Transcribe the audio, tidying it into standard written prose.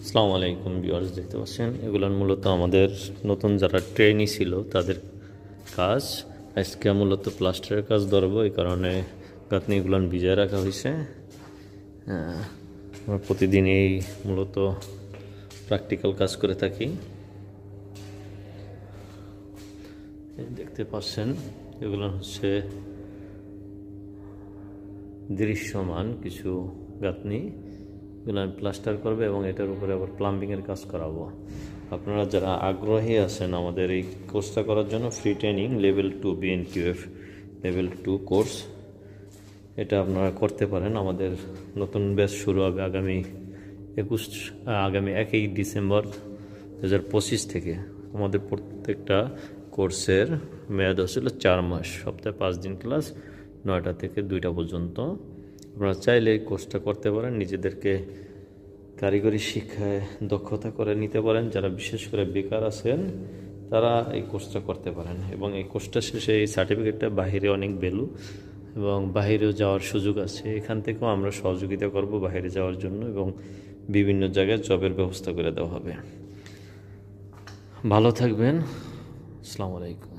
আসসালামু আলাইকুম ভিউয়ার্স, দেখতে পাচ্ছেন এগুলো মূলত আমাদের নতুন যারা ট্রেনি ছিল তাদের কাজ। আজকে মূলত প্লাস্টারের কাজ ধরবো, এই কারণে গাঁথনিগুলো ভিজায় রাখা হয়েছে। আমরা প্রতিদিন এই মূলত প্র্যাকটিক্যাল কাজ করে থাকি। দেখতে পাচ্ছেন এগুলো হচ্ছে দৃশ্যমান কিছু গাঁথনি, এগুলো আমি প্লাস্টার করবো এবং এটার উপরে আবার প্লাম্বিংয়ের কাজ করাবো। আপনারা যারা আগ্রহী আছেন আমাদের এই কোর্সটা করার জন্য, free training level 2 BNQF level 2 course, এটা আপনারা করতে পারেন। আমাদের নতুন ব্যাচ শুরু হবে আগামী 1 ডিসেম্বর 2025 থেকে। আমাদের প্রত্যেকটা কোর্সের মেয়াদ ছিল 4 মাস, সপ্তাহে 5 দিন ক্লাস, 9টা থেকে 2টা পর্যন্ত। আপনারা চাইলে এই কোর্সটা করতে পারেন, নিজেদেরকে কারিগরি শিক্ষায় দক্ষতা করে নিতে পারেন। যারা বিশেষ করে বেকার আছেন তারা এই কোর্সটা করতে পারেন, এবং এই কোর্সটা শেষে এই সার্টিফিকেটটা বাহিরে অনেক ভ্যালু এবং বাহিরেও যাওয়ার সুযোগ আছে। এখান থেকেও আমরা সহযোগিতা করব বাহিরে যাওয়ার জন্য, এবং বিভিন্ন জায়গায় জবের ব্যবস্থা করে দেওয়া হবে। ভালো থাকবেন। আসসালামু আলাইকুম।